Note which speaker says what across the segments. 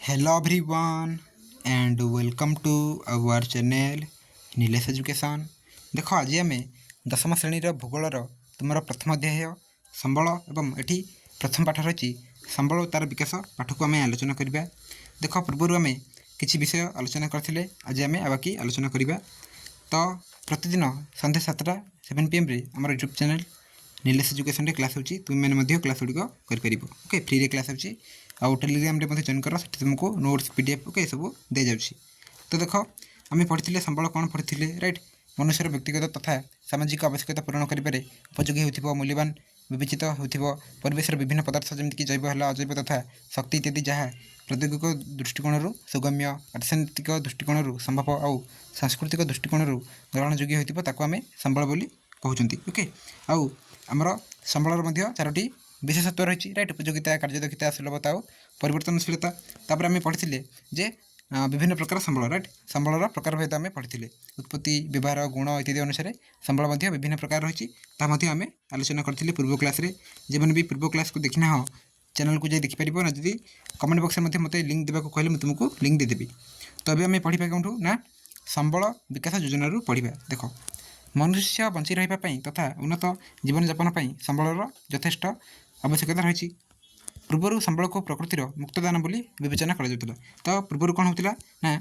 Speaker 1: Hello everyone and welcome to our channel Nilesh education. देख आज आम दशम श्रेणी भूगोलर तुम प्रथम अध्याय संबल एवं एटी प्रथम पाठ रही संबल और तार विकास पाठ को आम आलोचना करवा। देख पूर्वर आम किसी विषय आलोचना करते आज आम बाकी आलोचना करवा। तो प्रतिदिन सन्ध्या 7टा 7 PM आम YouTube channel Nilesh education class होची तुम्हें क्लास गुड़िक कर ओके फ्री क्लास होची आउ टेलीग्राम जॉइन कर तुमको नोट्स पीडीएफ ओके सब दे जाउछि। तो देख आम पढ़ी संबल कौन पढ़ी राइट मनुष्यर व्यक्तिगत तथा सामाजिक आवश्यकता पूरण करें उपयोगी हो मूल्यवान विवेचित हो परिवेश विभिन्न पदार्थ जमीक जैव है अजैव तथा शक्ति इत्यादि जहाँ प्रौद्योगिक दृष्टिकोण सुगम्य अर्थनैतिक दृष्टिकोण संभव आउ सांस्कृतिक दृष्टिकोण ग्रहणयोग्य होता आम संबल बोली कहते ओके आउ आमर संबलर 4टी विशेषत्व रही राइट उपयोगिता कार्यदक्षता सुलभता और परिवर्तनशीलता। तापर आम पढ़ी जे विभिन्न प्रकार संबल राइट संबलर प्रकार भेद आम पढ़ी उत्पत्ति व्यवहार गुण इत्यादि अनुसार संबल विभिन्न प्रकार रही आम आलोचना करते पूर्व क्लास जो भी पूर्व क्लास को देखना हो चैनल को जाए देखिपर ना जी कमेंट बॉक्स में मत लिंक देवा कहले मुझे तुमको लिंक देदेवी। तो अभी आम पढ़ा कौटू ना संबल विकास योजना पढ़ा। देख मनुष्य बंची रही तथा उन्नत जीवन यापन संबलर यथेष्ट आवश्यकता रही। पूर्वर संबल को प्रकृतिर मुक्तदान बोली विवेचना करा। तो पूर्वर कौन होता ना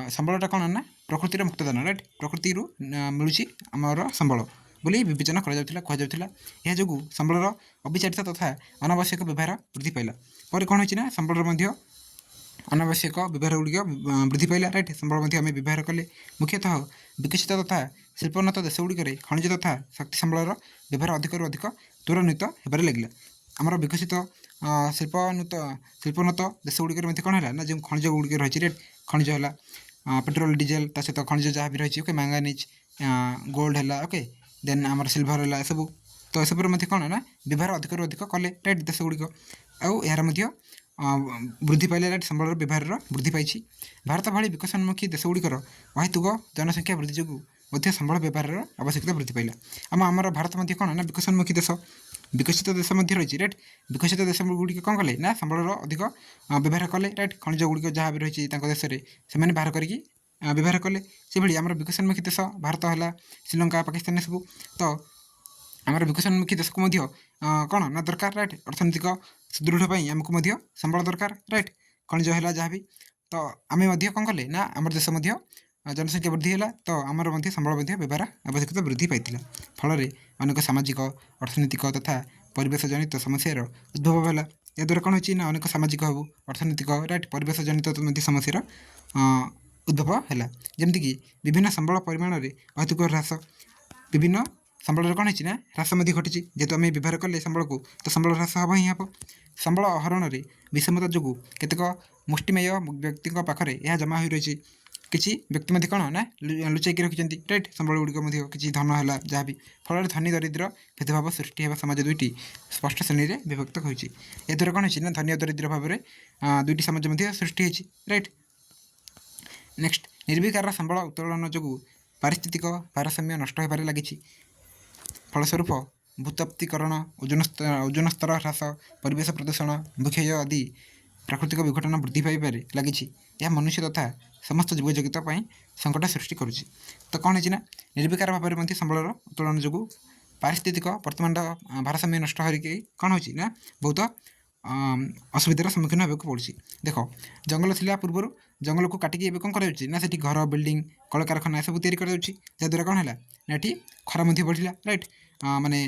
Speaker 1: संबलटा कौन ना प्रकृतिर मुक्तदान राइट प्रकृति मिलूँ आमर संबल बोली विवेचना करा यह जो संबलर अविचारित तथा अनावश्यक व्यवहार वृद्धि पाइला पर कौन होना संबलर अनावश्यक व्यवहार गुड़िक वृद्धि पाइला राइट संबल आम व्यवहार कले मुख्यतः विकसित तथा शिल्पोन्नत देश गुड़िक खनिज तथा शक्ति संबलर व्यवहार अधिक अधिक त्वरान्वित होबार लगे। आमर विकसित शिल्पोन्नत देश गुड़िक कौन है ना जो खनिज गुड़िक रही रेट खनिज है पेट्रोल डीजेल ता सहित खनिज जहाँ भी रही ओके मैंगानीज गोल्ड है ओके देन आमर सिल्भर है सब। तो यह सब कौन ना व्यवहार अधिक अधिक कले राइट देश गुड़िक आउ यार वृद्धि पाइले राइट संबलर व्यवहार वृद्धि पाई। भारत भली विकसनोन्मुखी देश गुड़िकर अहेतुक जनसंख्या वृद्धि जो संबल व्यवहार आवश्यकता वृद्धि पाइला। आमर भारत कौन ना विकसनोन्मुखी देश विकसित देश रही राइट विकसित देश गुड़िक कौन कले ना संबलर अधिक व्यवहार कले राइट खनिज गुड़िक जहाँ भी रही देश से बाहर करके व्यवहार कले से भाई आमर विकसनोन्मुखी देश भारत है श्रीलंका पाकिस्तान सब। तो आमर विकसनोन्मुखी देश को कौन ना दरकार राइट अर्थनैतिक सुदृढ़ आमको संबल दरकार राइट खनिज है जहाँ भी। तो आम कौन कले ना आम देश जनसंख्या वृद्धि है तो आमर संबल व्यवहार आवश्यकता वृद्धि पाई फल अनेक सामाजिक अर्थनैतिक तथा परिवेश जनित समस्यार उद्भव है। याद्वारा कौन हो अनेक सामाजिक हो अर्थनैतिक राइट परिवेश जनित समस्यार उद्भव है जमीक विभिन्न संबल परिमाण में अहेतुक ह्रास विभिन्न संबल कौन है ह्रास घटी जेहेतु आम व्यवहार कले संबल को तो संबल ह्रास हम ही हम संबल आहरण में विषमता जो केतक मुष्टिमेय व्यक्ति पाखे यह जमा हो रही किसी व्यक्ति कौन ना लुचाई रखिंट राइट संबल गुड़िक किसी धन है जहाँ भी फल धनी दरिद्र भेदभाव सृष्टि है समाज दुईटी स्पष्ट श्रेणी में विभक्त होती द्वारा कौन है धनी दरिद्र भाव में दुईटी समाज सृष्टि होती राइट। नेक्स्ट निर्विकार संबल उत्तोलन जो पारिस्थितिक भारसाम्य नष्ट होबार लगी फलस्वरूप भूतप्तीकरण ओजन स्तर ह्रास परिवेश प्रदूषण भूक्षय आदि प्राकृतिक विघटन वृद्धि पाइबार लगी यह मनुष्य तथा समस्त जीव जगत संकट सृष्टि करुच्ची। तो कौन है निर्विकार भाव में संबलर उत्तोलन जो पारिस्थितिक वर्तमान भारसाम्य नष्ट होकर कौन हो बहुत असुविधार सम्मुखीन होगा पड़ी। देख जंगल थिला पूर्व जंगल को काटिकी कौन कर घर बिल्डिंग कल कारखाना सब जहाँद्वारा कौन है ना ये खरा बढ़ला राइट माने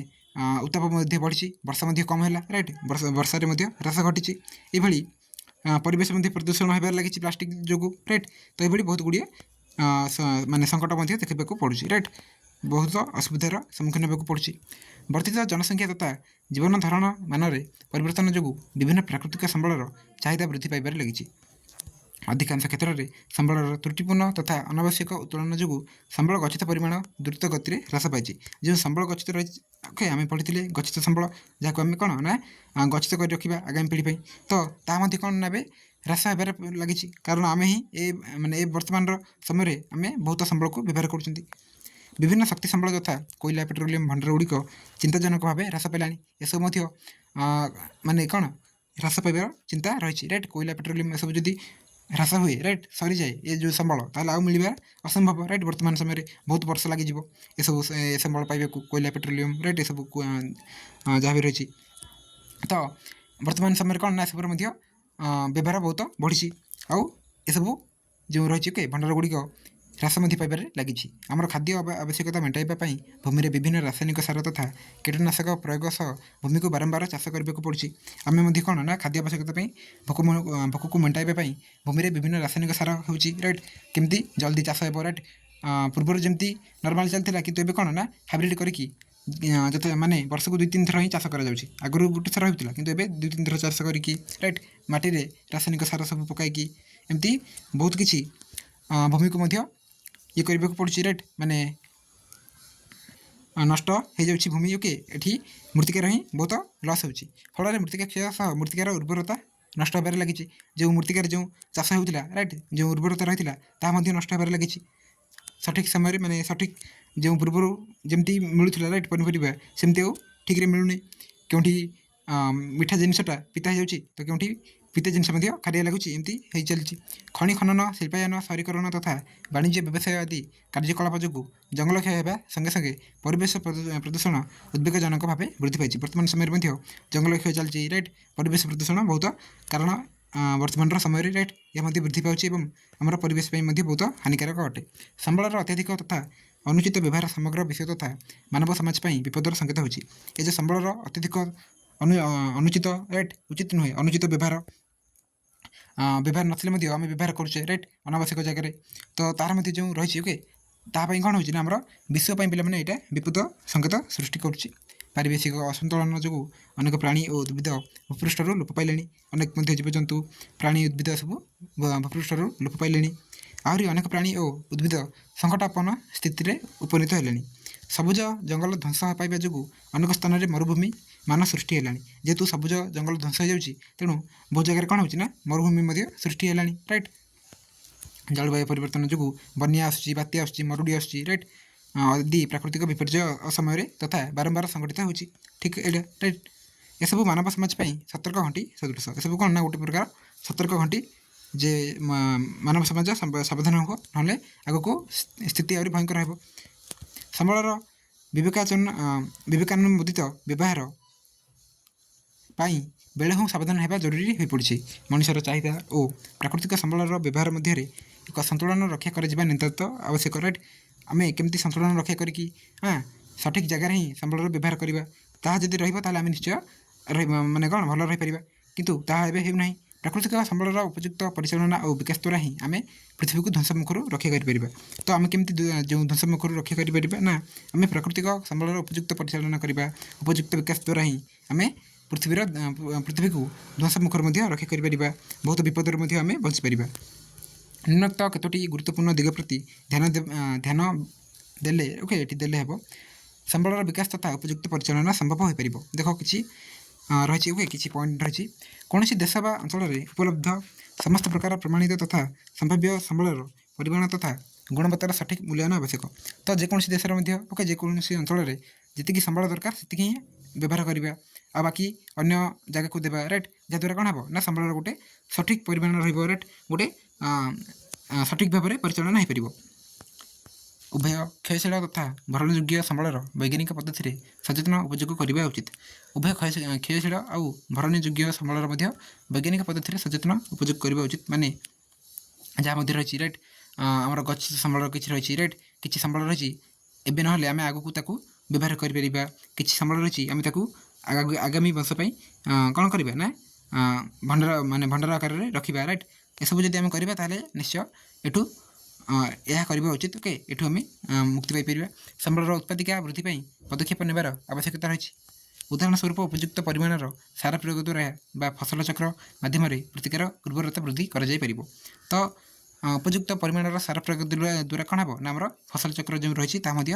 Speaker 1: उत्ताप बढ़ी वर्षा कम है राइट वर्षा ह्रास घटी ये परिवेश प्रदूषण होबार लगी प्लास्टिक जो राइट। तो ये बहुत गुड़िए माने संकट देखा पड़ूँ राइट बहुत असुविधार सम्मुखीन होगा पड़ी। वर्धित जनसंख्या तथा जीवन धारण मान परिवर्तन जो विभिन्न प्राकृतिक संबलर चाहिदा वृद्धि पाइबार लगी अधिकांश क्षेत्र में संबलर त्रुटिपूर्ण तथा अनावश्यक उत्तोलन जो संबल गच्छित परिमाण द्रुत गति में ह्रास पाई जो संबल गच्छित रही ओके आम पढ़ी गच्छित संबल जहाँ आम कौन ना गच्छित कर रखा आगामी पीढ़ी तो ताकि कौन ना ह्रास होबार लगी कारण आम ही ए माने वर्तमान समय आम बहुत संबल को व्यवहार कर विभिन्न शक्ति संबल यथा कोयला पेट्रोलियम भंडार गुड़िक चिंताजनक भाव ह्रास पाइलानी। यह सब माने कौन ହ୍ରାସ ପାଇବାର ଚିନ୍ତା ରହିଛି ରାଇଟ୍। କୋଇଲା ପେଟ୍ରୋଲିୟମ୍ ଏସବୁ ଯଦି ହ୍ରାସ ହୁଏ ରାଇଟ୍, ସରିଯାଏ ଏ ଯେଉଁ ସମ୍ବଳ, ତାହେଲେ ଆଉ ମିଳିବା ଅସମ୍ଭବ ରାଇଟ୍। ବର୍ତ୍ତମାନ ସମୟରେ ବହୁତ ବର୍ଷ ଲାଗିଯିବ ଏସବୁ ସମ୍ବଳ ପାଇବାକୁ, କୋଇଲା ପେଟ୍ରୋଲିୟମ୍ ରାଇଟ୍ ଏସବୁ ଯାହା ବି ରହିଛି। ତ ବର୍ତ୍ତମାନ ସମୟରେ କ'ଣ ନା ଏସବୁର ମଧ୍ୟ ବ୍ୟବହାର ବହୁତ ବଢ଼ିଛି। ଆଉ ଏସବୁ ଯେଉଁ ରହିଛି ଭଣ୍ଡାର ଗୁଡ଼ିକ ହ୍ରାସ ମଧ୍ୟ ପାଇବାରେ ଲାଗିଛି। ଆମର ଖାଦ୍ୟ ଆବଶ୍ୟକତା ମେଣ୍ଟାଇବା ପାଇଁ ଭୂମିରେ ବିଭିନ୍ନ ରାସାୟନିକ ସାର ତଥା କୀଟନାଶକ ପ୍ରୟୋଗ ସହ ଭୂମିକୁ ବାରମ୍ବାର ଚାଷ କରିବାକୁ ପଡ଼ୁଛି। ଆମେ ମଧ୍ୟ କ'ଣ ନା ଖାଦ୍ୟ ଆବଶ୍ୟକତା ପାଇଁ ଭୋକକୁ ମେଣ୍ଟାଇବା ପାଇଁ ଭୂମିରେ ବିଭିନ୍ନ ରାସାୟନିକ ସାର ହେଉଛି ରାଇଟ୍। କେମିତି ଜଲ୍ଦି ଚାଷ ହେବ ରାଇଟ୍। ପୂର୍ବରୁ ଯେମିତି ନର୍ମାଲ ଚାଲିଥିଲା, କିନ୍ତୁ ଏବେ କ'ଣ ନା ହାଇବ୍ରିଡ଼ କରିକି ଯେତେ ମାନେ ବର୍ଷକୁ 2-3 ଥର ହିଁ ଚାଷ କରାଯାଉଛି। ଆଗରୁ ଗୋଟେ ଥର ହେଉଥିଲା, କିନ୍ତୁ ଏବେ 2-3 ଥର ଚାଷ କରିକି ରାଇଟ୍, ମାଟିରେ ରାସାୟନିକ ସାର ସବୁ ପକାଇକି ଏମିତି ବହୁତ କିଛି ଭୂମିକୁ ମଧ୍ୟ ଇଏ କରିବାକୁ ପଡ଼ୁଛି ରାଇଟ୍। ମାନେ ନଷ୍ଟ ହୋଇଯାଉଛି ଭୂମି। ଏଠି ମୃତ୍ତିକାର ହିଁ ବହୁତ ଲସ୍ ହେଉଛି। ଫଳରେ ମୃତ୍ତିକା କ୍ଷୟ ସହ ମୃତ୍ତିକାର ଉର୍ବରତା ନଷ୍ଟ ହେବାରେ ଲାଗିଛି। ଯେଉଁ ମୃତ୍ତିକାରେ ଯେଉଁ ଚାଷ ହେଉଥିଲା ରାଇଟ୍, ଯେଉଁ ଉର୍ବରତା ରହିଥିଲା ତାହା ମଧ୍ୟ ନଷ୍ଟ ହେବାରେ ଲାଗିଛି। ସଠିକ୍ ସମୟରେ ମାନେ ସଠିକ୍ ଯେଉଁ ପୂର୍ବରୁ ଯେମିତି ମିଳୁଥିଲା ରାଇଟ୍ ପନିପରିବା, ସେମିତି ଆଉ ଠିକ୍ରେ ମିଳୁନି। କେଉଁଠି ମିଠା ଜିନିଷଟା ପିତା ହେଇଯାଉଛି, ତ କେଉଁଠି ପିତା ଜିନିଷ ମଧ୍ୟ ଖାରିଆ ଲାଗୁଛି, ଏମିତି ହେଇ ଚାଲିଛି। ଖଣି ଖନନ, ଶିଳ୍ପାୟନ, ସହରୀକରଣ ତଥା ବାଣିଜ୍ୟ ବ୍ୟବସାୟ ଆଦି କାର୍ଯ୍ୟକଳାପ ଯୋଗୁଁ ଜଙ୍ଗଲ କ୍ଷୟ ହେବା ସଙ୍ଗେ ସଙ୍ଗେ ପରିବେଶ ପ୍ରଦୂଷଣ ଉଦ୍ବେଗଜନକ ଭାବେ ବୃଦ୍ଧି ପାଇଛି। ବର୍ତ୍ତମାନ ସମୟରେ ମଧ୍ୟ ଜଙ୍ଗଲ କ୍ଷୟ ଚାଲିଛି ରାଇଟ୍। ପରିବେଶ ପ୍ରଦୂଷଣ ବହୁତ କାରଣ ବର୍ତ୍ତମାନର ସମୟରେ ରାଇଟ୍, ଏହା ମଧ୍ୟ ବୃଦ୍ଧି ପାଉଛି ଏବଂ ଆମର ପରିବେଶ ପାଇଁ ମଧ୍ୟ ବହୁତ ହାନିକାରକ ଅଟେ। ସମ୍ବଳର ଅତ୍ୟଧିକ ତଥା ଅନୁଚିତ ବ୍ୟବହାର ସମଗ୍ର ବିଶ୍ୱ ତଥା ମାନବ ସମାଜ ପାଇଁ ବିପଦର ସଙ୍କେତ ହେଉଛି। ଏ ଯେଉଁ ସମ୍ବଳର ଅତ୍ୟଧିକ ଅନୁଚିତ ରାଇଟ୍, ଉଚିତ ନୁହେଁ, ଅନୁଚିତ ବ୍ୟବହାର ନଥିଲେ ମଧ୍ୟ ଆମେ ବ୍ୟବହାର କରୁଛେ ରାଇଟ୍ ଅନାବଶ୍ୟକ ଜାଗାରେ। ତ ତାହାର ମଧ୍ୟ ଯେଉଁ ରହିଛି ତାହା ପାଇଁ କ'ଣ ହେଉଛି ନା ଆମର ବିଶ୍ୱ ପାଇଁ ପିଲାମାନେ ଏଇଟା ବିପଦ ସଙ୍କେତ ସୃଷ୍ଟି କରୁଛି। ପାରିବେଶିକ ଅସନ୍ତୁଳନ ଯୋଗୁଁ ଅନେକ ପ୍ରାଣୀ ଓ ଉଦ୍ଭିଦ ଭୂପୃଷ୍ଠରୁ ଲୋପ ପାଇଲେଣି। ଅନେକ ମଧ୍ୟ ଜୀବଜନ୍ତୁ, ପ୍ରାଣୀ, ଉଦ୍ଭିଦ ସବୁ ଭୂପୃଷ୍ଠରୁ ଲୋପ ପାଇଲେଣି। ଆହୁରି ଅନେକ ପ୍ରାଣୀ ଓ ଉଦ୍ଭିଦ ସଙ୍କଟାପନ୍ନ ସ୍ଥିତିରେ ଉପନୀତ ହେଲେଣି। ସବୁଜ ଜଙ୍ଗଲ ଧ୍ୱଂସ ପାଇବା ଯୋଗୁଁ ଅନେକ ସ୍ଥାନରେ ମରୁଭୂମି ମାନ ସୃଷ୍ଟି ହେଲାଣି। ଯେହେତୁ ସବୁଜ ଜଙ୍ଗଲ ଧ୍ୱଂସ ହୋଇଯାଉଛି, ତେଣୁ ବହୁତ ଜାଗାରେ କ'ଣ ହେଉଛି ନା ମରୁଭୂମି ମଧ୍ୟ ସୃଷ୍ଟି ହେଲାଣି ରାଇଟ୍। ଜଳବାୟୁ ପରିବର୍ତ୍ତନ ଯୋଗୁଁ ବନ୍ୟା ଆସୁଛି, ବାତ୍ୟା ଆସୁଛି, ମରୁଡ଼ି ଆସୁଛି ରାଇଟ୍। ଆଦି ପ୍ରାକୃତିକ ବିପର୍ଯ୍ୟୟ ସମୟରେ ତଥା ବାରମ୍ବାର ସଂଘଟିତ ହେଉଛି। ଠିକ୍ ଏଇଟା ରାଇଟ୍। ଏସବୁ ମାନବ ସମାଜ ପାଇଁ ସତର୍କ ଘଣ୍ଟି ସଦୃଶ। ଏସବୁ କ'ଣ ନା ଗୋଟେ ପ୍ରକାର ସତର୍କ ଘଣ୍ଟି, ଯେ ମାନବ ସମାଜ ସାବଧାନ ହେବ, ନହେଲେ ଆଗକୁ ସ୍ଥିତି ଆହୁରି ଭୟଙ୍କର ହେବ। ସମ୍ବଳର ବିବେକାନୁମୋଦିତ ବ୍ୟବହାର ପାଇଁ ବେଳେ ହିଁ ସାବଧାନ ହେବା ଜରୁରୀ ହୋଇପଡ଼ିଛି। ମଣିଷର ଚାହିଦା ଓ ପ୍ରାକୃତିକ ସମ୍ବଳର ବ୍ୟବହାର ମଧ୍ୟରେ ଏକ ସନ୍ତୁଳନ ରକ୍ଷା କରାଯିବା ନିତାନ୍ତ ଆବଶ୍ୟକ ରାଇଟ୍। ଆମେ କେମିତି ସନ୍ତୁଳନ ରକ୍ଷା କରିକି ସଠିକ୍ ଜାଗାରେ ହିଁ ସମ୍ବଳର ବ୍ୟବହାର କରିବା, ତାହା ଯଦି ରହିବ ତାହେଲେ ଆମେ ନିଶ୍ଚୟ ମାନେ କ'ଣ ଭଲ ରହିପାରିବା। କିନ୍ତୁ ତାହା ଏବେ ହେଉନାହିଁ। ପ୍ରାକୃତିକ ସମ୍ବଳର ଉପଯୁକ୍ତ ପରିଚାଳନା ଓ ବିକାଶ ଦ୍ୱାରା ହିଁ ଆମେ ପୃଥିବୀକୁ ଧ୍ୱଂସମୁଖରୁ ରକ୍ଷା କରିପାରିବା। ତ ଆମେ କେମିତି ଯେଉଁ ଧ୍ୱଂସମୁଖରୁ ରକ୍ଷା କରିପାରିବା ନା, ଆମେ ପ୍ରାକୃତିକ ସମ୍ବଳର ଉପଯୁକ୍ତ ପରିଚାଳନା କରିବା, ଉପଯୁକ୍ତ ବିକାଶ ଦ୍ୱାରା ହିଁ ଆମେ ପୃଥିବୀକୁ ଧ୍ୱଂସମୁଖରୁ ମଧ୍ୟ ରକ୍ଷା କରିପାରିବା। ବହୁତ ବିପଦରୁ ମଧ୍ୟ ଆମେ ବଞ୍ଚିପାରିବା। ନିମ୍ନୋକ୍ତ କେତୋଟି ଗୁରୁତ୍ୱପୂର୍ଣ୍ଣ ଦିଗ ପ୍ରତି ଧ୍ୟାନ ଦେଲେ ଏଠି ଦେଲେ ହେବ। ସମ୍ବଳର ବିକାଶ ତଥା ଉପଯୁକ୍ତ ପରିଚାଳନା ସମ୍ଭବ ହୋଇପାରିବ। ଦେଖ କିଛି ରହିଛି କିଛି ପଏଣ୍ଟ ରହିଛି। କୌଣସି ଦେଶ ବା ଅଞ୍ଚଳରେ ଉପଲବ୍ଧ ସମସ୍ତ ପ୍ରକାର ପ୍ରମାଣିତ ତଥା ସମ୍ଭାବ୍ୟ ସମ୍ବଳର ପରିମାଣ ତଥା ଗୁଣବତ୍ତାର ସଠିକ୍ ମୂଲ୍ୟାୟନ ଆବଶ୍ୟକ। ତ ଯେକୌଣସି ଦେଶରେ ମଧ୍ୟ ଯେକୌଣସି ଅଞ୍ଚଳରେ ଯେତିକି ସମ୍ବଳ ଦରକାର ସେତିକି ହିଁ ବ୍ୟବହାର କରିବା, ଆଉ ବାକି ଅନ୍ୟ ଜାଗାକୁ ଦେବା ରାଇଟ୍। ଯାହାଦ୍ୱାରା କ'ଣ ହେବ ନା ସମ୍ବଳର ଗୋଟେ ସଠିକ୍ ପରିମାଣ ରହିବ ରାଇଟ୍, ଗୋଟେ ସଠିକ୍ ଭାବରେ ପରିଚାଳନା ହୋଇପାରିବ। ଉଭୟ କ୍ଷୟଶୀଳ ତଥା ଭରଣଯୋଗ୍ୟ ସମ୍ବଳର ବୈଜ୍ଞାନିକ ପଦ୍ଧତିରେ ସଚେତନ ଉପଯୋଗ କରିବା ଉଚିତ। ଉଭୟ କ୍ଷୟଶୀଳ ଆଉ ଭରଣଯୋଗ୍ୟ ସମ୍ବଳର ମଧ୍ୟ ବୈଜ୍ଞାନିକ ପଦ୍ଧତିରେ ସଚେତନ ଉପଯୋଗ କରିବା ଉଚିତ। ମାନେ ଯାହା ମଧ୍ୟ ରହିଛି ରାଇଟ୍, ଆମର ଗଛ ସମ୍ବଳ କିଛି ରହିଛି ରାଇଟ୍, କିଛି ସମ୍ବଳ ରହିଛି ଏବେ ନହେଲେ ଆମେ ଆଗକୁ ତାକୁ ବ୍ୟବହାର କରିପାରିବା। କିଛି ସମ୍ବଳ ରହିଛି ଆମେ ତାକୁ ଆଗାମୀ ବର୍ଷ ପାଇଁ କ'ଣ କରିବା ନା ଭଣ୍ଡାର ଆକାରରେ ରଖିବା ରାଇଟ୍। ଏସବୁ ଯଦି ଆମେ କରିବା ତାହେଲେ ନିଶ୍ଚୟ ଏଠୁ ଏହା କରିବା ଉଚିତ। ଏଠୁ ଆମେ ମୁକ୍ତି ପାଇପାରିବା। ସମ୍ବଳର ଉତ୍ପାଦିକା ବୃଦ୍ଧି ପାଇଁ ପଦକ୍ଷେପ ନେବାର ଆବଶ୍ୟକତା ରହିଛି। ଉଦାହରଣ ସ୍ୱରୂପ ଉପଯୁକ୍ତ ପରିମାଣର ସାର ପ୍ରୟୋଗ ଦ୍ୱାରା ବା ଫସଲ ଚକ୍ର ମାଧ୍ୟମରେ ମୃତ୍ତିକାର ଉର୍ବରତା ବୃଦ୍ଧି କରାଯାଇପାରିବ। ତ ଉପଯୁକ୍ତ ପରିମାଣର ସାର ପ୍ରୟୋଗ ଦ୍ୱାରା କ'ଣ ହେବ ନା ଆମର ଫସଲ ଚକ୍ର ଯେଉଁ ରହିଛି ତାହା ମଧ୍ୟ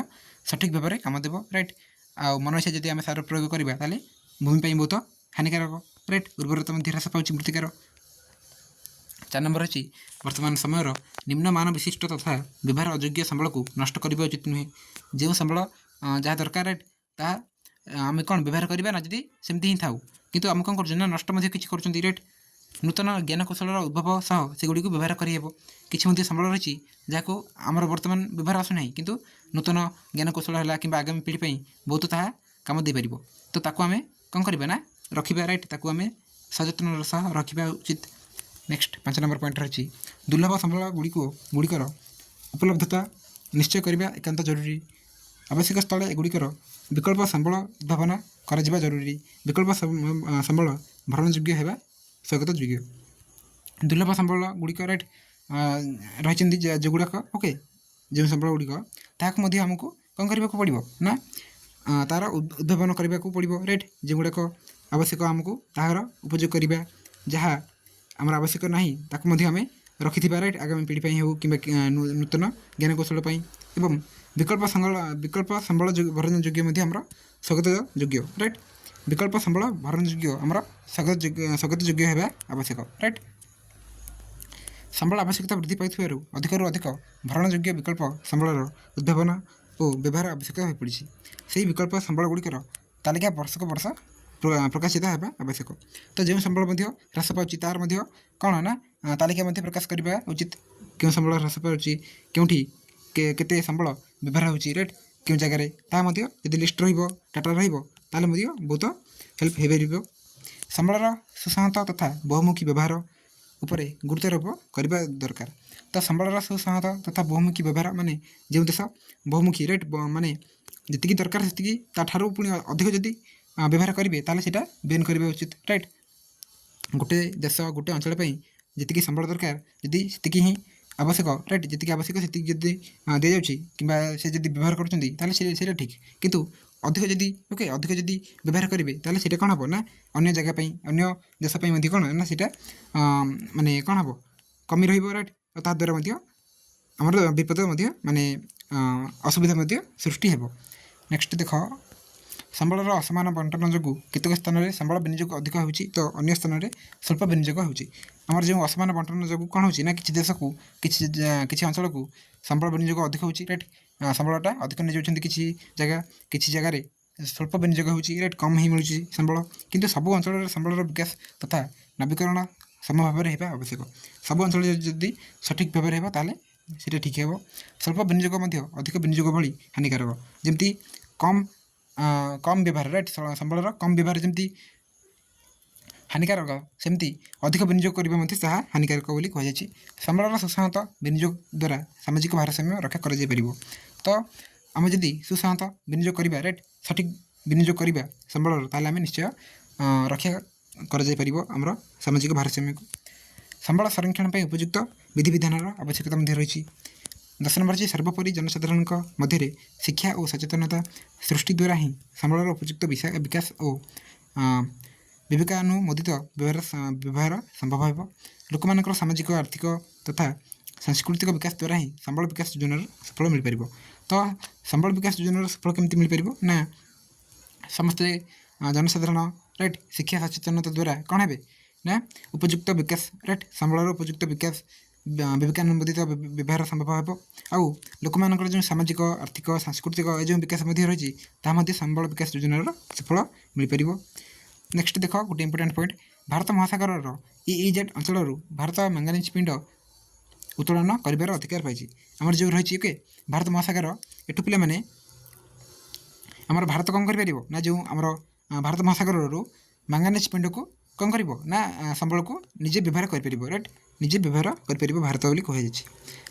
Speaker 1: ସଠିକ୍ ଭାବରେ କାମ ଦେବ ରାଇଟ୍। ଆଉ ମନ ଇଚ୍ଛା ଯଦି ଆମେ ସାର ପ୍ରୟୋଗ କରିବା ତାହେଲେ ଭୂମି ପାଇଁ ବହୁତ ହାନିକାରକ ରାଇଟ୍। ଉର୍ବରତା ମଧ୍ୟ ହ୍ରାସ ପାଉଛି ମୃତ୍ତିକାର। 4 ନମ୍ବର ଅଛି ବର୍ତ୍ତମାନ ସମୟର ନିମ୍ନମାନ ବିଶିଷ୍ଟ ତଥା ବ୍ୟବହାର ଅଯୋଗ୍ୟ ସମ୍ବଳକୁ ନଷ୍ଟ କରିବା ଉଚିତ ନୁହେଁ। ଯେଉଁ ସମ୍ବଳ ଯାହା ଦରକାର ତାହା आम कौन व्यवहार करवा ना जदि सेमती ही थाऊ किंतु आम कौन कर नष्ट किसी कर रेट नूतन ज्ञान कौशल उद्भव सह सेगुड़ी व्यवहार करहब कि संबल रही जहाँ आमर बर्तमान व्यवहार आसुना किंतु नूतन ज्ञान कौशल है कि आगामी पीढ़ी बहुत ता कम दे पार तो ताकू आम कौन करवा ना रखा राइट ताकू आम सचेतन सह रखा उचित। नेक्स्ट 5 नंबर पॉइंट रही दुर्लभ संबल गुड़िकर उपलब्धता निश्चय करने एकांत जरूरी आवश्यक स्थल एगुड़िकर विकल्प संबल उद्भावना करा जरूरी विकल्प संबल भरणयोग्य है स्वागत योग्य दुर्लभ संबल गुड़िक राइट रही जो गुड़ाक ओके जो संबल गुड़िक ताकू आमको कौन करने को पड़ो ना तार उद्भावन करने को पड़ो राइट जो गुड़ाक आवश्यक आमको तार उपयोग करवा जहाँ आमर आवश्यक ना ताकू आम रखि राइट आगामी पीढ़ी हो कि नूतन ज्ञान कौशल एवं विकल्प संबल भरण योग्य आमर स्वागत योग्य राइट विकल्प संबल भरण योग्य आमर स्वागत योग्य है आवश्यक राइट संबल आवश्यकता वृद्धि पाई अधिकरू अधिक भरण योग्य विकल्प संबल उद्भावना और व्यवहार आवश्यक हो पड़ी से विकल्प संबल गुड़िकर तालिका वर्षक वर्ष प्रकाशित है आवश्यक तो जो संबल ह्रास पाँच तार कौन ना तालिका प्रकाश करने उचित क्यों संबल ह्रास पाँच क्योंठी केते संबल व्यवहार होची राइट क्यों जगार तादी लिस्ट डाटा रहा बहुत हेल्प हो पार संबलर सुसंहत तथा बहुमुखी व्यवहार उपरे गुरुत्वारोप करने दरकार तो संबलर सुसंहत तथा बहुमुखी व्यवहार माने जो देश बहुमुखी राइट माने जी दरकार से पुणी अधिक जदि व्यवहार करेंगे ताले सीटा बैन करने उचित राइट गोटे देश गोटे अंचल जी संबल दरकार जदि से ही आवश्यक राइट जी आवश्यक से दि दी जाऊँगी कि व्यवहार कर ठीक किंतु अधिक जदि ओके अधिक जदि व्यवहार करेंगे ताले सीटा कौन हम ना अन्य जगह अन्य देश कौन ना सीटा माने कौन हम कमी राइट ताद्वारा आमर विपद माने असुविधा सृष्टि हो। नेक्स्ट देख संबलर असमान बंटन जो केतक स्थान में संबल विनियोग अधिक होची तो अन्य स्थान में स्वल्प विनियोग होची आमर जो असमान बंटन जो कौन होची ना किसी देश को किसी अंचल को संबल विनियोग अधिक होची राइट संबलटा अधिक नहीं जाऊँ किसी जगह स्वल्प विनियोग होची राइट कम ही मिलूँ संबल किंतु सबू अंचल संबलर विकास तथा नवीकरण सम भाव में होगा आवश्यक सब अंचल जदि सठिक भाव में होगा सीटा ठीक है स्वल्प विनियोग अधिक विनियोग भाई हानिकारक जमती कम कम व्यवहार राइट संबलर कम व्यवहार जमती हानिकारक सेमती अधिक विनियोग करने हानिकारक बोली कहुई संबलर सुसंहत विनियोग द्वारा सामाजिक भारसाम्य रक्षा कर तो आम जदि सुसंहत विनियोग करवा राइट सठिक विनियोग करवा संबलर ताले आम निश्चय रक्षा कर सामाजिक भारसाम्य को संबल संरक्षण पर उपयुक्त विधि विधान आवश्यकता रही। 10 नंबर से सर्वोपरि जनसाधारण मध्य शिक्षा और सचेतनता सृष्टि द्वारा ही संबलर उपयुक्त विकास और विवेकानुमोदित व्यवहार संभव हो लोक सामाजिक आर्थिक तथा सांस्कृतिक विकास द्वारा ही संबल विकास योजनार सफल मिल पार तो संबल विकास योजनार सफल केमती मिल पार ना समस्ते जनसाधारण राइट शिक्षा सचेतनता द्वारा कौन है ना उपयुक्त विकास राइट संबलर उपयुक्त विकास विवेकानुमोदित व्यवहार संभव हो आउ लोक जो सामाजिक आर्थिक सांस्कृतिक जो विकास रही संबल विकास योजनार सफल मिल पार। नेक्स्ट देख गोटे इंपोर्टेंट पॉइंट भारत महासागर EEZ अंचल भारत मैंगानीज पिंड उत्तोलन कर अधिकार पाई आमर जो रही ओके भारत महासागर एठू पे मैंने आमर भारत कौन कर ना जो आमर भारत महासागर मैंगानीज पिंड को कौन कर ना संबल को निजे व्यवहार कर राइट निजे व्यवहार कर भारत बोली कहुई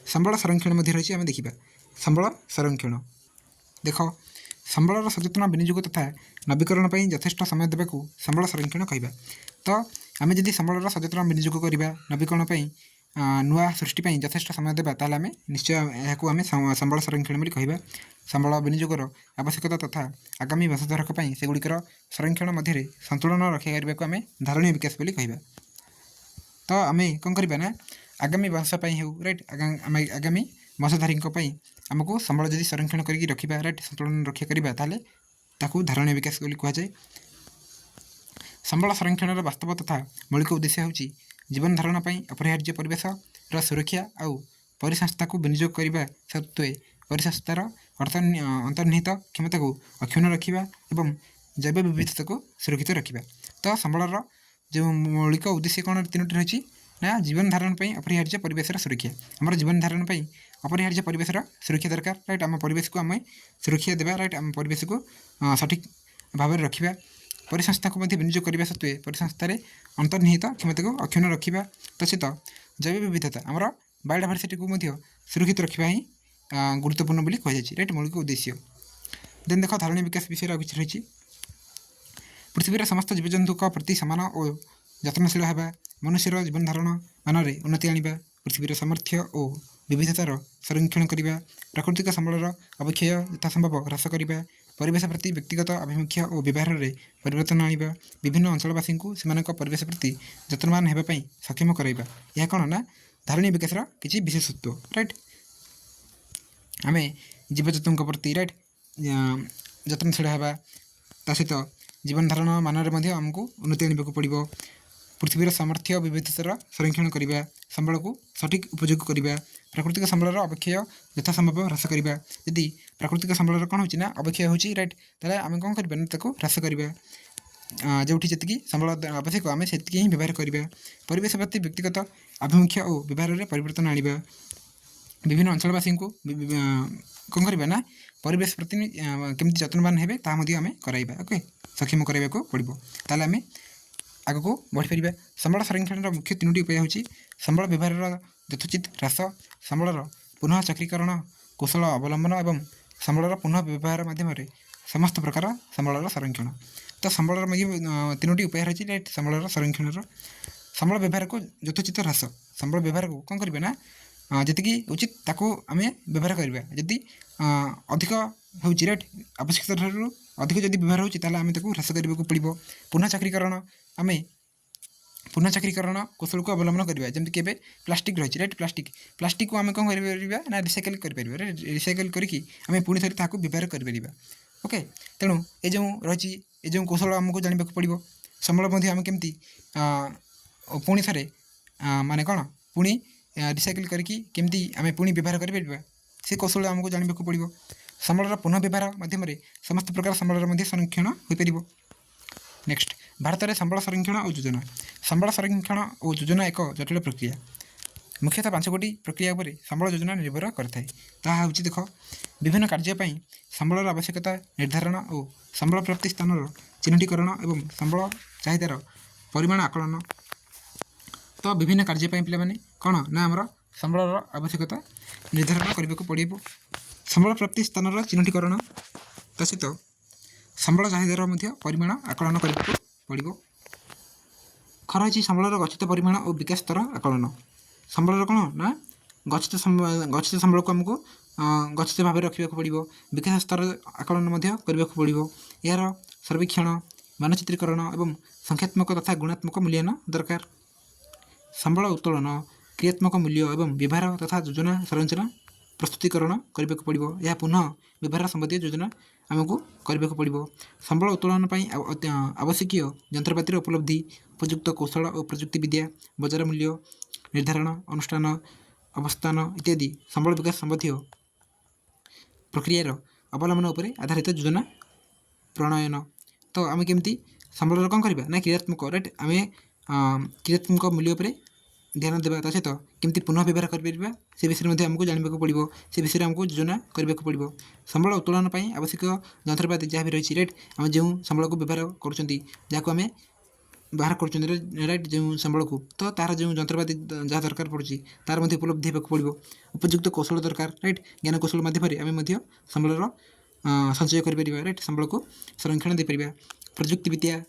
Speaker 1: संबल संरक्षण रही आम देखा संबल संरक्षण देख संबलर सचेतन विनियोग तथा नवीकरण पर यथेष्ट समय देवाक संबल संरक्षण कहवा तो आम जब संबलर सचेतन विनियोग करवा नवीकरण पर नुआ सृष्टि यथेष्ट समय देवा ताल आम निश्चय यहाँ आम संबल संरक्षण बोली कहवा संबल विनियोगर आवश्यकता तथा आगामी वंशधारक सेगुड़िकर संरक्षण मध्य संतुलन रक्षा करने को आम धारणीय विकास बोली कहवा तो आम कौन करवा ना आगामी वंश हो राइट आगामी वंशधारी आमको संबल जदि संरक्षण करके रखा राइट संतुलन रक्षा करवा ताकू धारणीय विकास बोली कहुए संबल संरक्षण वास्तव तथा मौलिक उद्देश्य होची जीवन धारण अपरिहार्य परिवेश सुरक्षा आउ परिसंस्था को विनियोग करने सत्वे परिसंस्थार अंतर्निहित क्षमता को अक्षुण्ण रखा एवं जैव विविधताको सुरक्षित रखिबा। तो संबलर जो मौलिक उद्देश्य कौन तीनोटी रही ना जीवन धारण पर अपरिहार्य परिवेश सुरक्षा आम जीवन धारण पर अपरिहार्य परिवेश सुरक्षा दरकार राइट आम परिवेश को आम सुरक्षा देवा राइट आम परिवेश को सठिक भाव रखा परिसंस्था को विनियोग करने सत्वे परिसंस्थार अंतर्निहित क्षमता को अक्षुण्ण रखा तो सहित जैव विविधता आमर बायोडायवर्सिटी को सुरक्षित रखा ही गुरुत्वपूर्ण बोली कहुई राइट मौलिक उद्देश्य। देन देख धारणीय विकास विषय किसी रही पृथ्वीर समस्त जीवजंतु प्रति सामान और यत्नशील होगा मनुष्यर जीवन धारण मान उन्नति आने पृथ्वीर सामर्थ्य और विविधतार संरक्षण करने प्राकृतिक संबलर अवक्षय यथासंभव ह्रास करने परिवेश प्रति व्यक्तिगत आभिमुख्य और व्यवहार में परिवर्तन आने विभिन्न अंचलवासी को सेमानक परिवेश प्रति यत्नवान होगापी सक्षम कराइबा यह कौन ना धारणीय विकास किसी विशेषत्व राइट आम जीवजंतु प्रति राइट यत्नशील होगा सहित जीवन धारण मान आमको उन्नति आने को पड़ो पृथ्वीर सामर्थ्य विविधतार संरक्षण करने संबल को सठिक उपयोग करने प्राकृतिक संबलर अवक्षय यथासंभव ह्रास करने यदि प्राकृतिक संबलर कौन होना अवक्षय हो राइट तेल आम कौन करना ह्रास करवा जो जी संबल आवश्यक आम से ही व्यवहार करवा परिवेश प्रति व्यक्तिगत आभिमुख्य और व्यवहार में परिवर्तन आने विभिन्न अंचलवासी को कौन करवा ना परिवेश प्रति केमती यत्नवान हे ताम कराइबा ओके सक्षम कराइबा को पड़ो ताले आम आग को बढ़ीपर संबल संरक्षण मुख्य तीनोटी उपाय होची संबल व्यवहार यथोचित ह्रास संबलर पुनः चक्रीकरण कौशल अवलंबन और संबलर पुनः व्यवहार माध्यम समस्त प्रकार संबलर संरक्षण तो संबलर तीनोटी उपाय रही राइट संबलर संरक्षण संबल व्यवहार को यथोचित ह्रास संबल व्यवहार को कौन करें ना जी उचित ताको आम व्यवहार करवा जदि अधिक हो राइट आवश्यकता ठार अधिक जब व्यवहार होमें ह्रास करने को पड़ो पुनः चाकरीकरण आम पुनः चाकरीकरण कौशल को अवलंबन करवा जमीक के प्लास्टिक रही राइट प्लास्टिक को आम कौन कर ना रिसाइकल कर रिसाइकल करके आम पुणी थे व्यवहार कर ओके तेणु ये जो रही ये जो कौशल आमको जानवा पड़ो संबल आम केमती पुणी थे माने कौन पुणी रिसाइकल करके केमती आम पुणी व्यवहार कर से कौशल आमको जानवा पड़ो संबलर पुनः व्यवहार माध्यम समस्त प्रकार संबलर संरक्षण हो पार। नेक्स्ट भारत में संबल संरक्षण और योजना संबल संरक्षण और योजना एक जटिल प्रक्रिया मुख्यतः 5 गोटी प्रक्रिया पर संबल योजना निर्भर करता है देख विभिन्न कार्यपाई संबलर आवश्यकता निर्धारण और संबल प्राप्ति स्थान चिन्हटीकरण और संबल चाहिदार परिमाण आकलन तो विभिन्न कार्यपाई पे कौन ना आमर संबलर आवश्यकता निर्धारण करने को पड़ो संबल प्राप्ति स्थान चिन्हटीकरण ता सहित संबल चाहिदार परिमाण आकलन करने पड़ो खरा रही संबलर गच्छित परिमाण और विकास स्तर आकलन संबलर कौन ना गच्छित संबल को आमको गच्छित भाव रखा पड़ो विकास स्तर आकलन करने को पड़ो यार सर्वेक्षण मानचित्रीकरण और संख्यात्मक तथा गुणात्मक मूल्यांकन दरकार संबल उत्तोलन क्रियात्मक मूल्य और व्यवहार तथा योजना संरचना प्रस्तुतिकरण करने को पड़ो यह पुनः व्यवहार संबंधी योजना आमको करने को पड़ो संबल उत्तोलन आवश्यक यंत्रपातिर उपलब्धि उपयुक्त कौशल और प्रजुक्ति विद्या बजार मूल्य निर्धारण अनुष्ठान अवस्थान इत्यादि संबल विकास संबंधी प्रक्रियार अवलंबन उपर आधारित योजना प्रणयन तो आम केमती संबल कौन करवा ना क्रियात्मक राइट आम क्रियात्मक मूल्य पर ध्यान देवा सहित केमती पुनः व्यवहार कर से विषय में आमको जानवा पड़ो से विषय आमको योजना करने को पड़ो संबल उत्तोलन आवश्यक यंत्रपाति जहाँ भी रही राइट आम जो संबल को व्यवहार करें बाहर कर राइट जो संबल को तो तार जो यंत्रपाति जहाँ दरकार पड़ुची तार उपलब्धि होगा पड़ो उपयुक्त कौशल दरकार राइट ज्ञान कौशल माध्यम आम संबलर संचय कर राइट संबल को संरक्षण दे पार प्रजुक्ति विद्या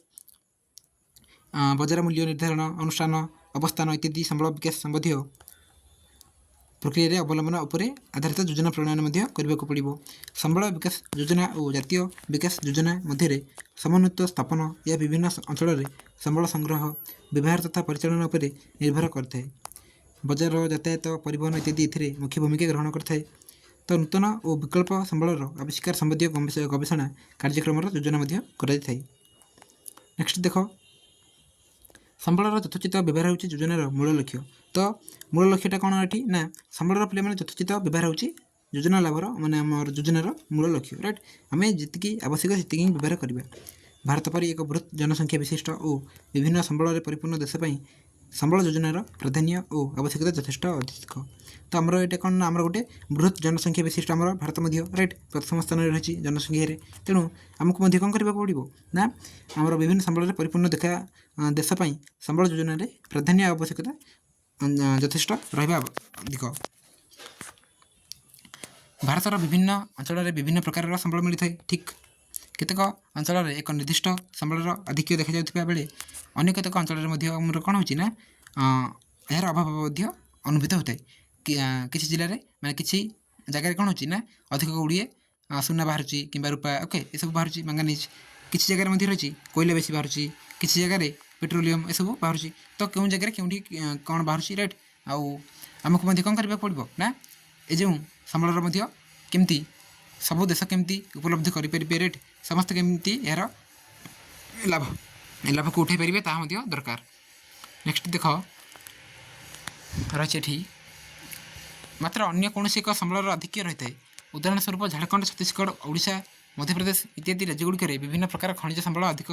Speaker 1: बजार मूल्य निर्धारण अनुष्ठान अवस्थान इत्यादि संबल विकास संबंधी प्रक्रिया अवलंबन उपर आधारित योजना प्रणयन करने को पड़ो संबल विकास योजना और जातीय विकास योजना मध्य समन्वित स्थापन या विभिन्न अंचल संबल संग्रह व्यवहार तथा परिचालन उपर निर्भर करता है बजार यातायात परिवहन इत्यादि मुख्य भूमिका ग्रहण करता तो नूतन और विकल्प संबलर आविष्कार संबंधी गवेषणा कार्यक्रम योजना नेक्स्ट देख संबलर यथोचित व्यवहार होची योजनार मूल लक्ष्य तो मूल लक्ष्यटा कौन ये ना संबलर पे यथोचित व्यवहार होची योजना लाभर माने आम योजनार मूल लक्ष्य राइट आम जी आवश्यक से व्यवहार करवा ଭାରତ ପରି ଏକ ବୃହତ୍ ଜନସଂଖ୍ୟା ବିଶିଷ୍ଟ ଓ ବିଭିନ୍ନ ସମ୍ବଳରେ ପରିପୂର୍ଣ୍ଣ ଦେଶ ପାଇଁ ସମ୍ବଳ ଯୋଜନାର ପ୍ରାଧାନ୍ୟ ଓ ଆବଶ୍ୟକତା ଯଥେଷ୍ଟ ଅଧିକ। ତ ଆମର ଏଇଟା କ'ଣ ନା ଆମର ଗୋଟେ ବୃହତ୍ ଜନସଂଖ୍ୟା ବିଶିଷ୍ଟ ଆମର ଭାରତ ମଧ୍ୟ ରାଇଟ୍ ପ୍ରଥମ ସ୍ଥାନରେ ରହିଛି ଜନସଂଖ୍ୟାରେ। ତେଣୁ ଆମକୁ ମଧ୍ୟ କ'ଣ କରିବାକୁ ପଡ଼ିବ ନା ଆମର ବିଭିନ୍ନ ସମ୍ବଳରେ ପରିପୂର୍ଣ୍ଣ ଦେଶ ପାଇଁ ସମ୍ବଳ ଯୋଜନାରେ ପ୍ରାଧାନ୍ୟ ଆବଶ୍ୟକତା ଯଥେଷ୍ଟ ରହିବା ଅଧିକ। ଭାରତର ବିଭିନ୍ନ ଅଞ୍ଚଳରେ ବିଭିନ୍ନ ପ୍ରକାରର ସମ୍ବଳ ମିଳିଥାଏ। ଠିକ୍ କେତେକ ଅଞ୍ଚଳରେ ଏକ ନିର୍ଦ୍ଦିଷ୍ଟ ସମ୍ବଳର ଆଧିକ୍ୟ ଦେଖାଯାଉଥିବା ବେଳେ ଅନ୍ୟ କେତେକ ଅଞ୍ଚଳରେ ମଧ୍ୟ ଆମର କ'ଣ ହେଉଛି ନା ଏହାର ଅଭାବ ମଧ୍ୟ ଅନୁଭୂତ ହୋଇଥାଏ। କିଛି ଜିଲ୍ଲାରେ ମାନେ କିଛି ଜାଗାରେ କ'ଣ ହେଉଛି ନା ଅଧିକ ଗୁଡ଼ିଏ ସୁନା ବାହାରୁଛି କିମ୍ବା ରୂପା ଓକେ ଏସବୁ ବାହାରୁଛି ମାଙ୍ଗାନିଜ୍। କିଛି ଜାଗାରେ ମଧ୍ୟ ରହିଛି କୋଇଲା ବେଶୀ ବାହାରୁଛି, କିଛି ଜାଗାରେ ପେଟ୍ରୋଲିୟମ୍ ଏସବୁ ବାହାରୁଛି। ତ କେଉଁ ଜାଗାରେ କେଉଁଠି କ'ଣ ବାହାରୁଛି ରାଇଟ୍। ଆଉ ଆମକୁ ମଧ୍ୟ କ'ଣ କରିବାକୁ ପଡ଼ିବ ନା ଏ ଯେଉଁ ସମ୍ବଳର ମଧ୍ୟ କେମିତି ସବୁ ଦେଶ କେମିତି ଉପଲବ୍ଧି କରିପାରିବେ ରାଇଟ୍, ସମସ୍ତେ କେମିତି ଏହାର ଲାଭକୁ ଉଠାଇ ପାରିବେ ତାହା ମଧ୍ୟ ଦରକାର। ନେକ୍ସଟ ଦେଖ ରହିଛି ଏଠି ମାତ୍ର ଅନ୍ୟ କୌଣସି ଏକ ସମ୍ବଳର ଆଧିକ୍ୟ ରହିଥାଏ। ଉଦାହରଣ ସ୍ୱରୂପ ଝାଡ଼ଖଣ୍ଡ, ଛତିଶଗଡ଼, ଓଡ଼ିଶା, ମଧ୍ୟପ୍ରଦେଶ ଇତ୍ୟାଦି ରାଜ୍ୟଗୁଡ଼ିକରେ ବିଭିନ୍ନ ପ୍ରକାର ଖଣିଜ ସମ୍ବଳ ଅଧିକ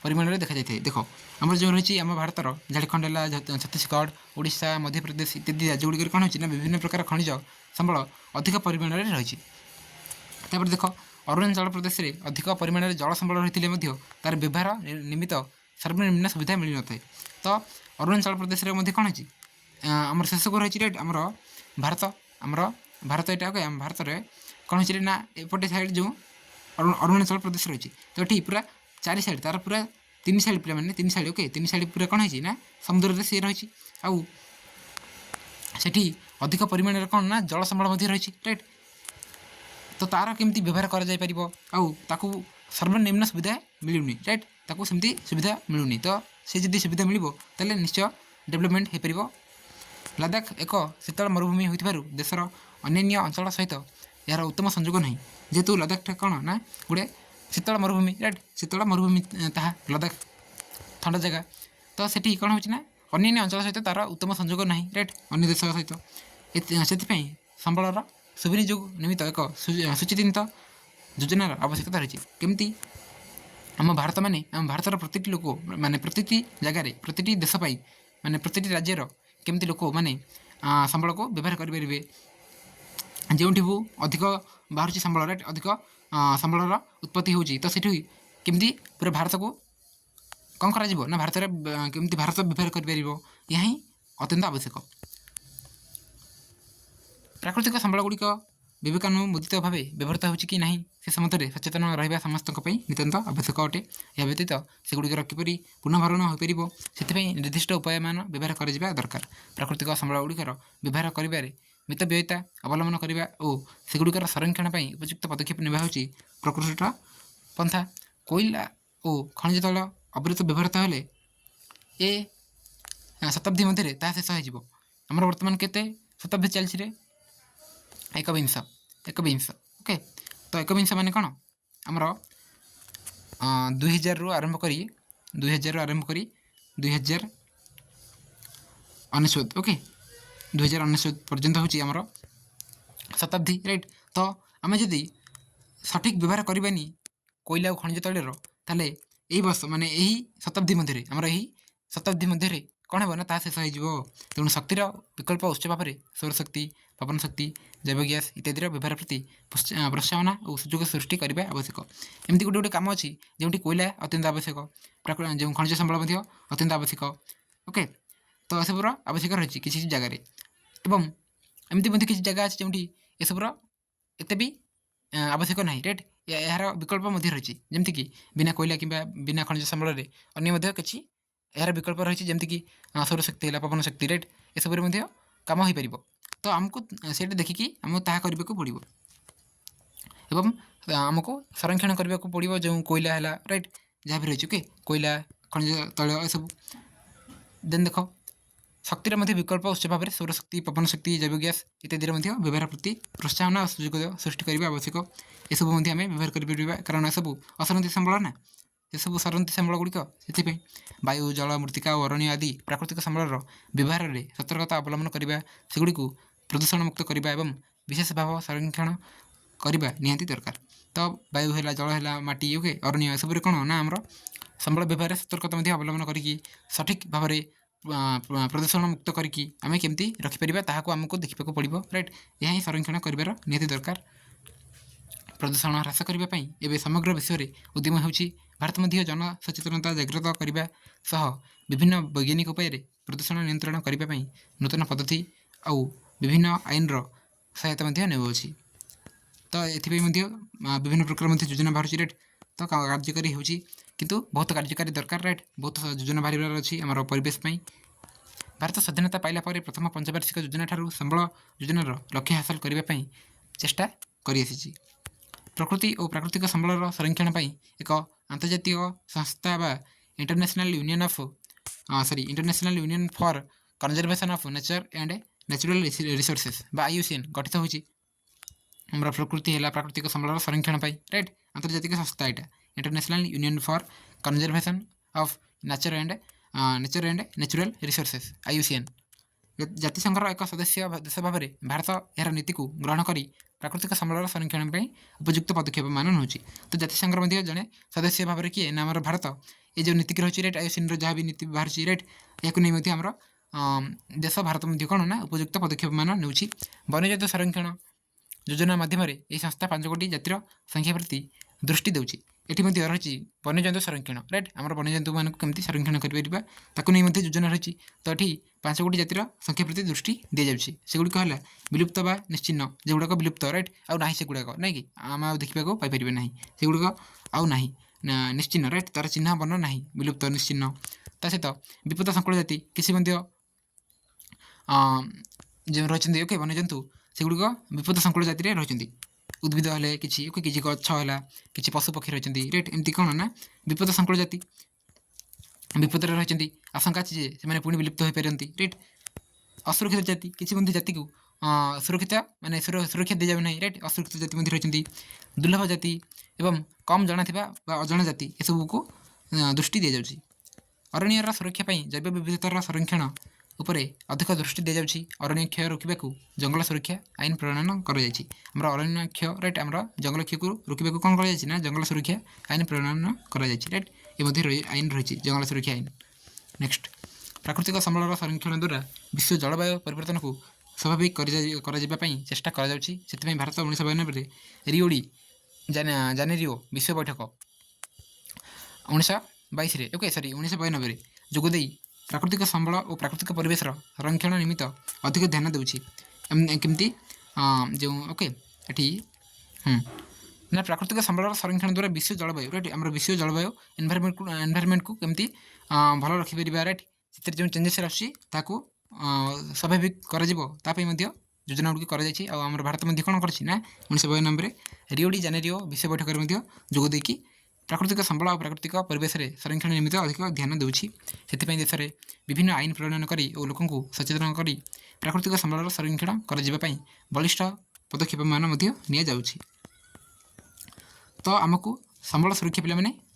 Speaker 1: ପରିମାଣରେ ଦେଖାଯାଇଥାଏ। ଦେଖ ଆମର ଯେଉଁ ରହିଛି ଆମ ଭାରତର ଝାଡ଼ଖଣ୍ଡ ହେଲା, ଛତିଶଗଡ଼, ଓଡ଼ିଶା, ମଧ୍ୟପ୍ରଦେଶ ଇତ୍ୟାଦି ରାଜ୍ୟଗୁଡ଼ିକରେ କ'ଣ ହେଉଛି ନା ବିଭିନ୍ନ ପ୍ରକାର ଖଣିଜ ସମ୍ବଳ ଅଧିକ ପରିମାଣରେ ରହିଛି। ତାପରେ ଦେଖ ଅରୁଣାଚଳ ପ୍ରଦେଶରେ ଅଧିକ ପରିମାଣରେ ଜଳ ସମ୍ବଳ ରହିଥିଲେ ମଧ୍ୟ ତା'ର ବ୍ୟବହାର ନିମିତ୍ତ ସର୍ବନିମ୍ନ ସୁବିଧା ମିଳିନଥାଏ। ତ ଅରୁଣାଚଳ ପ୍ରଦେଶରେ ମଧ୍ୟ କ'ଣ ହେଇଛି ଆମର ଶେଷକୁ ରହିଛି ରାଇଟ୍ ଆମର ଭାରତ ଏଇଟା ଆମ ଭାରତରେ କ'ଣ ହେଇଛି ନା ଏପଟେ ସାଇଡ଼୍ ଯେଉଁ ଅରୁଣାଚଳ ପ୍ରଦେଶ ରହିଛି ତ ଏଠି ପୁରା 4 ସାଇଡ଼୍ ତା'ର ପୁରା 3 ସାଇଡ଼୍ ପିଲାମାନେ 3 ସାଇଡ଼୍ ଓକେ 3 ସାଇଡ଼୍ ପୁରା କ'ଣ ହେଇଛି ନା ସମୁଦ୍ରରେ ସିଏ ରହିଛି। ଆଉ ସେଠି ଅଧିକ ପରିମାଣରେ କ'ଣ ନା ଜଳ ସମ୍ବଳ ମଧ୍ୟ ରହିଛି ରାଇଟ୍। ତ ତା'ର କେମିତି ବ୍ୟବହାର କରାଯାଇପାରିବ ଆଉ ତାକୁ ସର୍ବନିମ୍ନ ସୁବିଧା ମିଳୁନି ରାଇଟ୍, ତାକୁ ସେମିତି ସୁବିଧା ମିଳୁନି। ତ ସେ ଯଦି ସୁବିଧା ମିଳିବ ତାହେଲେ ନିଶ୍ଚୟ ଡେଭଲପମେଣ୍ଟ ହୋଇପାରିବ। ଲଦାଖ ଏକ ଶୀତଳ ମରୁଭୂମି ହୋଇଥିବାରୁ ଦେଶର ଅନ୍ୟାନ୍ୟ ଅଞ୍ଚଳ ସହିତ ଏହାର ଉତ୍ତମ ସଂଯୋଗ ନାହିଁ। ଯେହେତୁ ଲଦାଖଟା କ'ଣ ନା ଗୋଟେ ଶୀତଳ ମରୁଭୂମି ରାଇଟ୍, ଶୀତଳ ମରୁଭୂମି ତାହା ଲଦାଖ ଥଣ୍ଡା ଜାଗା। ତ ସେଠି କ'ଣ ହେଉଛି ନା ଅନ୍ୟାନ୍ୟ ଅଞ୍ଚଳ ସହିତ ତା'ର ଉତ୍ତମ ସଂଯୋଗ ନାହିଁ ରାଇଟ୍, ଅନ୍ୟ ଦେଶ ସହିତ। ସେଥିପାଇଁ ସମ୍ବଳର ସୁବିନିଯୋଗ ନିମିତ୍ତ ଏକ ସୁଚିନ୍ତିତ ଯୋଜନାର ଆବଶ୍ୟକତା ରହିଛି। କେମିତି ଆମ ଭାରତର ପ୍ରତିଟି ଲୋକ ମାନେ ପ୍ରତିଟି ଜାଗାରେ ପ୍ରତିଟି ଦେଶ ପାଇଁ ମାନେ ପ୍ରତିଟି ରାଜ୍ୟର କେମିତି ଲୋକମାନେ ସମ୍ବଳକୁ ବ୍ୟବହାର କରିପାରିବେ। ଯେଉଁଠି ଅଧିକ ବାହାରୁଛି ସମ୍ବଳ ରାଇଟ୍, ଅଧିକ ସମ୍ବଳର ଉତ୍ପତ୍ତି ହେଉଛି ତ ସେଠି କେମିତି ପୁରା ଭାରତକୁ କ'ଣ କରାଯିବ ନା ଭାରତରେ କେମିତି ଭାରତ ବ୍ୟବହାର କରିପାରିବ, ଏହା ହିଁ ଅତ୍ୟନ୍ତ ଆବଶ୍ୟକ। ପ୍ରାକୃତିକ ସମ୍ବଳଗୁଡ଼ିକ ବିବେକାନୁମୋଦିତ ଭାବେ ବ୍ୟବହୃତ ହେଉଛି କି ନାହିଁ ସେ ସମ୍ବନ୍ଧରେ ସଚେତନ ରହିବା ସମସ୍ତଙ୍କ ପାଇଁ ନିତାନ୍ତ ଆବଶ୍ୟକ ଅଟେ। ଏହା ବ୍ୟତୀତ ସେଗୁଡ଼ିକର କିପରି ପୁନଃଭରଣ ହୋଇପାରିବ ସେଥିପାଇଁ ନିର୍ଦ୍ଦିଷ୍ଟ ଉପାୟମାନ ବ୍ୟବହାର କରାଯିବା ଦରକାର। ପ୍ରାକୃତିକ ସମ୍ବଳଗୁଡ଼ିକର ବ୍ୟବହାର କରିବାରେ ମିତବ୍ୟୟିତା ଅବଲମ୍ବନ କରିବା ଓ ସେଗୁଡ଼ିକର ସଂରକ୍ଷଣ ପାଇଁ ଉପଯୁକ୍ତ ପଦକ୍ଷେପ ନେବା ହେଉଛି ପ୍ରକୃଷ୍ଟ ପନ୍ଥା। କୋଇଲା ଓ ଖଣିଜ ତୈଳ ଅବିରତ ବ୍ୟବହୃତ ହେଲେ ଏ ଶତାବ୍ଦୀ ମଧ୍ୟରେ ତାହା ଶେଷ ହୋଇଯିବ। ଆମର ବର୍ତ୍ତମାନ କେତେ ଶତାବ୍ଦୀ ଚାଲିଛି ରେ ଏକବିଂଶ ଓକେ। ତ ଏକବିଂଶ ମାନେ କ'ଣ ଆମର 2000ରୁ ଆରମ୍ଭ କରି 2019 ଓକେ 2019 ପର୍ଯ୍ୟନ୍ତ ହେଉଛି ଆମର ଶତାବ୍ଦୀ ରାଇଟ୍। ତ ଆମେ ଯଦି ସଠିକ୍ ବ୍ୟବହାର କରିବାନି କୋଇଲା ଓ ଖଣିଜ ତୈଳର ତାହେଲେ ଏହି ବର୍ଷ ମାନେ ଏହି ଶତାବ୍ଦୀ ମଧ୍ୟରେ କ'ଣ ହେବ ନା ତାହା ଶେଷ ହୋଇଯିବ। ତେଣୁ ଶକ୍ତିର ବିକଳ୍ପ ଉତ୍ସ ଭାବରେ ସୌରଶକ୍ତି, ପବନ ଶକ୍ତି, ଜୈବ ଗ୍ୟାସ୍ ଇତ୍ୟାଦିର ବ୍ୟବହାର ପ୍ରତି ପ୍ରୋତ୍ସାହନ ଓ ସୁଯୋଗ ସୃଷ୍ଟି କରିବା ଆବଶ୍ୟକ। ଏମିତି ଗୋଟେ କାମ ଅଛି ଯେଉଁଠି କୋଇଲା ଅତ୍ୟନ୍ତ ଆବଶ୍ୟକ, ଯେଉଁ ଖଣିଜ ସମ୍ବଳ ମଧ୍ୟ ଅତ୍ୟନ୍ତ ଆବଶ୍ୟକ ଓକେ। ତ ଏସବୁର ଆବଶ୍ୟକ ରହିଛି କିଛି ଜାଗାରେ ଏବଂ ଏମିତି ମଧ୍ୟ କିଛି ଜାଗା ଅଛି ଯେଉଁଠି ଏସବୁର ଏତେ ବି ଆବଶ୍ୟକ ନାହିଁ ରାଇଟ୍। ଏହାର ବିକଳ୍ପ ମଧ୍ୟ ରହିଛି ଯେମିତିକି ବିନା କୋଇଲା କିମ୍ବା ବିନା ଖଣିଜ ସମ୍ବଳରେ ଅନ୍ୟ ମଧ୍ୟ କିଛି ଏହାର ବିକଳ୍ପ ରହିଛି ଯେମିତିକି ସୌରଶକ୍ତି ହେଲା, ପବନ ଶକ୍ତି ରାଇଟ୍, ଏସବୁରେ ମଧ୍ୟ କାମ ହୋଇପାରିବ। ତ ଆମକୁ ସେଇଟା ଦେଖିକି ଆମକୁ ତାହା କରିବାକୁ ପଡ଼ିବ ଏବଂ ଆମକୁ ସଂରକ୍ଷଣ କରିବାକୁ ପଡ଼ିବ ଯେଉଁ କୋଇଲା ହେଲା ରାଇଟ୍ ଯାହା ବି ରହିଛି ଓକେ, କୋଇଲା ଖଣିଜ ତୈଳ ଏସବୁ। ଦେନ୍ ଦେଖ ଶକ୍ତିର ମଧ୍ୟ ବିକଳ୍ପ ଉତ୍ସ ଭାବରେ ସୌରଶକ୍ତି, ପବନ ଶକ୍ତି, ଜୈବ ଗ୍ୟାସ୍ ଇତ୍ୟାଦିର ମଧ୍ୟ ବ୍ୟବହାର ପ୍ରତି ପ୍ରୋତ୍ସାହନ ଓ ସୁଯୋଗ ସୃଷ୍ଟି କରିବା ଆବଶ୍ୟକ। ଏସବୁ ମଧ୍ୟ ଆମେ ବ୍ୟବହାର କରିପାରିବା କାରଣ ଏସବୁ ଅସରନ୍ତି ସମ୍ବଳ ନା, ଏସବୁ ସରନ୍ତି ସମ୍ବଳ ଗୁଡ଼ିକ। ସେଥିପାଇଁ ବାୟୁ, ଜଳ, ମୃତ୍ତିକା ଓ ଅରଣ୍ୟ ଆଦି ପ୍ରାକୃତିକ ସମ୍ବଳର ବ୍ୟବହାରରେ ସତର୍କତା ଅବଲମ୍ବନ କରିବା, ସେଗୁଡ଼ିକୁ ପ୍ରଦୂଷଣ ମୁକ୍ତ କରିବା ଏବଂ ବିଶେଷ ଭାବ ସଂରକ୍ଷଣ କରିବା ନିହାତି ଦରକାର। तो वायु है जल है माटी ओके अरण्य सब कौन ना आम संबल व्यवहार सतर्कता अवलम्बन करके सठिक भाव में प्रदूषण मुक्त करके आम केमती रखिपर ताकू आमको देखा पड़ो राइट। यह ही संरक्षण कर निहाती दरकार। प्रदूषण ह्रास करने एवं समग्र विश्व में उद्यम हो भारत मध्य जन सचेतनता जागृत करने सह विभिन्न वैज्ञानिक उपाय प्रदूषण नियंत्रण करने नूतन पद्धति आउ विभिन्न आईन सहायता नेउछि। तो ये विभिन्न प्रकार योजना बाहर रेट तो कार्यकारी हो किंतु बहुत कार्यकारी दरकार राइट। बहुत योजना बाहर अच्छी आम परिवेश भारत स्वाधीनता पाइला पर प्रथम पंचवार्षिक योजना ठारू संबल योजनार लक्ष्य हासिल करने चेष्टा कर प्रकृति और प्राकृतिक संबलर संरक्षण एक अंतर्जातीय संस्था बा international union for conservation of nature and natural resources बा IUCN गठित होची हमरा प्रकृति है प्राकृतिक संबलर संरक्षण राइट। अंतर्जातिक संस्था यहाँ international union for conservation of nature and natural resources IUCN जातिसंघर एक सदस्य देश भाव में भारत यार नीति को ग्रहण कर प्राकृतिक संबलर संरक्षण उपयुक्त पदक्षेप मान नौची। तो जातिसंघर जड़े सदस्य भाव में किए ना आम भारत ये जो नीति रही राइट IUCN जहाँ भी नीति बाहर राइट या नहीं आम देश भारत कौन ना उपयुक्त पदक्षेप मान नौची। वन्यजंतु संरक्षण योजना माध्यम ये संस्था 5 कोटी जातिर संख्या प्रति दृष्टि देउछि। एठी मध्ये रही वन्यजंतु संरक्षण राइट आम वन्यजंतु मानक केमती संरक्षण करें ताकू नहीं योजना रही। तो ये 5 कोटी जातिर संख्या प्रति दृष्टि दी जाए सेगुड़िक है विलुप्त बा निश्चिन्न जोगुड़ाक विलुप्त राइट आउ ना सेगुड़ाक ना कि आम देखा पाइपर ना सेगुड़िक आउ ना निश्चिन्न राइट तार चिन्ह बर्ण ना विलुप्त निश्चिन्न ता सहित विपद संकुल जाति किसी जो रही ओके वन्यजंतु सेगुड़िक विपद संकुल जाति रही उद्भिद है किसी गछ है किसी पशु पक्षी रही राइट एमती कौन ना विपद संकुल जाति विपद रही आशंका अच्छी से पुणी विलुप्त हो पारती राइट। असुरक्षित जाति किसी जाति को सुरक्षित माने सुरक्षा दी जाए ना राइट असुरक्षित जाति रही दुर्लभ जाति एवं कम जना अजଣା जाति ये सब को दृष्टि दी जाए। अरण्यर सुरक्षा जैव विविधतार संरक्षण उपरे अधिक दृष्टि दी जाए। अरण्य क्षय रोकने को जंगल सुरक्षा आईन प्रणयन कर अरण्य क्षय राइट आम जंगल क्षय को रोकने को कौन कर जंगल सुरक्षा आईन प्रणयन कर राइट ये आईन रही जंगल सुरक्षा आईन। नेक्स्ट प्राकृतिक संबलर संरक्षण द्वारा विश्व जलवायु परिवर्तन को स्वाभाविक कर चेष्टा कर भारत 1992 रिओडी जानेरियो विश्व बैठक 1922 ओके सॉरी 1992 जोगदे प्राकृतिक संबल और प्राकृतिक परिवेश संरक्षण निमित्त अधिक ध्यान देउछि केमती जो ओके ये ना प्राकृतिक संबलर संरक्षण द्वारा विश्व जलवायु राइट आम विश्व जलवायु एनवायरमेंट को केमती भल रखिपर राइट से जो चेंजेस आसको स्वाभाविक कर योजना गुड़िक करम भारत कौन कर 1992 रिओडी जानेरियो विश्व बैठक में जोगदे प्राकृतिक संबल और प्राकृतिक परिवेश संरक्षण निमित्त अधिक ध्यान देउछि। से देश में विभिन्न आईन प्रणयन कर लोक सचेतन कर प्राकृतिक संबलर संरक्षण कर बलिष्ठ पदक्षेप मान नि जाउछि। तो आमको संबल सुरक्षा पे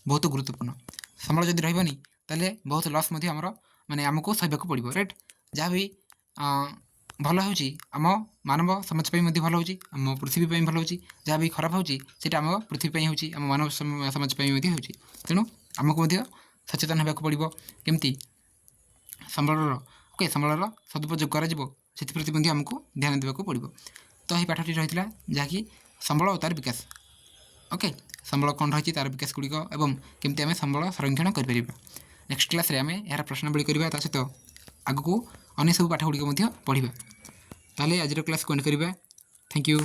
Speaker 1: बहुत गुरुत्वपूर्ण संबल जदि रही ताले बहुत लॉस आमर माने आमको सहक पड़ो राइट जहाँ भी भल होम मानव समाज भल होम पृथ्वी भल हो जहाँ भी खराब होटा आम पृथ्वी होम मानव समाज हो तेणु आमको सचेतन होगा पड़ो केमती संबलर ओके संबलर सदुपयोग कर आमको ध्यान देवाक पड़ो। तो यही पाठटी रही है जहाँकि संबल और तार विकास ओके संबल कौन रही तार विकास गुड़िक और केमती आम संबल संरक्षण कर नेक्स्ट क्लास रे आम यार प्रश्नावली करवा सहित आगक अन्य सब पाठ गुड़िक पढ़ा। ताले आज क्लास को एंड करवा। Thank you.